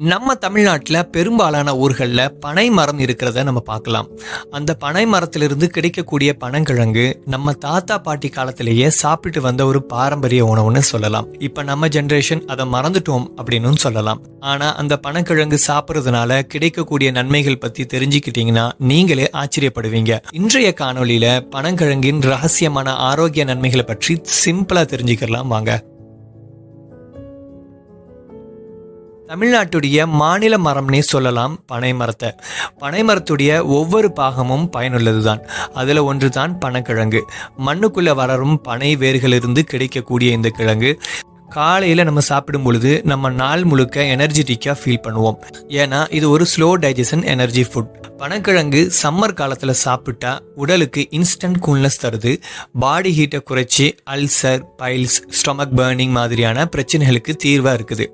நம்ம தமிழ்நாட்டில் பெரும்பாலான ஊர்களில் பனை மரம் இருக்கிறத நம்ம பார்க்கலாம். அந்த பனை மரத்திலிருந்து கிடைக்கக்கூடிய பனங்கிழங்கு நம்ம தாத்தா பாட்டி காலத்திலேயே சாப்பிட்டு வந்த ஒரு பாரம்பரிய உணவுன்னு சொல்லலாம். இப்போ நம்ம ஜென்ரேஷன் அதை மறந்துட்டோம் அப்படின்னு சொல்லலாம். ஆனால் அந்த பனங்கிழங்கு சாப்பிட்றதுனால கிடைக்கக்கூடிய நன்மைகள் பற்றி தெரிஞ்சுக்கிட்டீங்கன்னா நீங்களே ஆச்சரியப்படுவீங்க. இன்றைய காணொலியில பனங்கிழங்கின் ரகசியமான ஆரோக்கிய நன்மைகளை பற்றி சிம்பிளா தெரிஞ்சுக்கலாம் வாங்க. தமிழ்நாட்டுடைய மாநில மரம்னே சொல்லலாம் பனை மரத்தை. பனை மரத்துடைய ஒவ்வொரு பாகமும் பயனுள்ளதுதான். அதில் ஒன்று தான் பனக்கிழங்கு. மண்ணுக்குள்ளே வளரும் பனை வேர்களிலிருந்து கிடைக்கக்கூடிய இந்த கிழங்கு காலையில் நம்ம சாப்பிடும் பொழுது நம்ம நாள் முழுக்க எனர்ஜெட்டிக்காக ஃபீல் பண்ணுவோம். ஏன்னா இது ஒரு ஸ்லோ டைஜஷன் எனர்ஜி ஃபுட். பனக்கிழங்கு சம்மர் காலத்தில் சாப்பிட்டா உடலுக்கு இன்ஸ்டன்ட் கூல்னஸ் தருது. பாடி ஹீட்டை குறைச்சி அல்சர், பைல்ஸ், ஸ்டொமக் பர்னிங் மாதிரியான பிரச்சனைகளுக்கு தீர்வாக இருக்குது.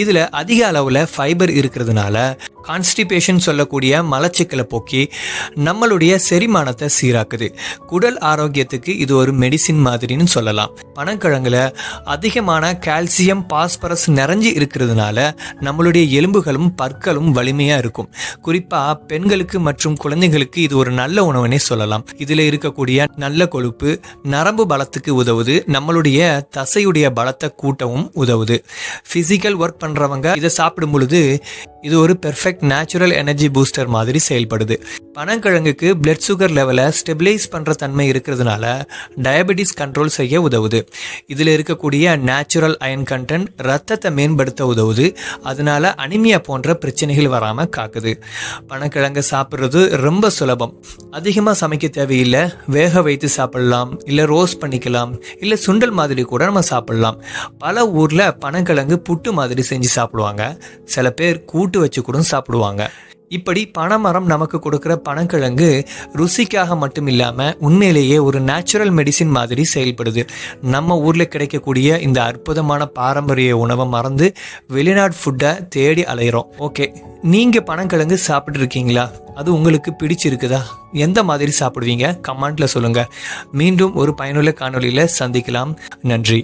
இதில் அதிக அளவில் ஃபைபர் இருக்கிறதுனால கான்ஸ்டிபேஷன் சொல்லக்கூடிய மலச்சிக்கலை போக்கி நம்மளுடைய செரிமானத்தை சீராக்குது. குடல் ஆரோக்கியத்துக்கு இது ஒரு மெடிசின் மாதிரின்னு சொல்லலாம். பனக்கிழங்குல அதிகமான கால்சியம், பாஸ்பரஸ் நிறைஞ்சு இருக்கிறதுனால நம்மளுடைய எலும்புகளும் பற்களும் வலிமையாக இருக்கும். குறிப்பாக பெண்களுக்கு மற்றும் குழந்தைகளுக்கு இது ஒரு நல்ல உணவுனே சொல்லலாம். இதில் இருக்கக்கூடிய நல்ல கொழுப்பு நரம்பு பலத்துக்கு உதவுது. நம்மளுடைய தசையுடைய பலத்தை கூட்டவும் உதவுது. ஃபிசிக்கல் ஒர்க் பண்ணுறவங்க இதை சாப்பிடும் பொழுது இது ஒரு பெர்ஃபெக்ட் நேச்சுரல் எனர்ஜி பூஸ்டர் மாதிரி செயல்படுது. பனங்கிழங்குக்கு பிளட் சுகர் லெவலை ஸ்டெபிலைஸ் பண்ணுற தன்மை இருக்கிறதுனால டயபெட்டிஸ் கண்ட்ரோல் செய்ய உதவுது. இதில் இருக்கக்கூடிய நேச்சுரல் அயன் கண்டென்ட் ரத்தத்தை மேம்படுத்த உதவுது. அதனால அனிமியா போன்ற பிரச்சனைகள் வராமல் காக்குது. பனங்கிழங்கை சாப்பிட்றது ரொம்ப சுலபம். அதிகமாக சமைக்க தேவையில்லை. வேக வைத்து சாப்பிடலாம், இல்லை ரோஸ்ட் பண்ணிக்கலாம், இல்லை சுண்டல் மாதிரி கூட நம்ம சாப்பிடலாம். பல ஊரில் பனங்கிழங்கு புட்டு மாதிரி செஞ்சு சாப்பிடுவாங்க. சில பேர் கூட்டு வச்சு கூட சாப்பிடுவாங்க. இப்படி பனைமரம் நமக்கு கொடுக்குற பனங்கிழங்கு ருசிக்காக மட்டும் இல்லாமல் உண்மையிலேயே ஒரு நேச்சுரல் மெடிசின் மாதிரி செயல்படுது. நம்ம ஊரில் கிடைக்கக்கூடிய இந்த அற்புதமான பாரம்பரிய உணவை மறந்து வெளிநாடு ஃபுட்டை தேடி அலைகிறோம். ஓகே, நீங்கள் பனங்கிழங்கு சாப்பிட்டு இருக்கீங்களா? அது உங்களுக்கு பிடிச்சிருக்குதா? எந்த மாதிரி சாப்பிடுவீங்க? கமெண்ட்ல சொல்லுங்கள். மீண்டும் ஒரு பயனுள்ள காணொலியில் சந்திக்கலாம். நன்றி.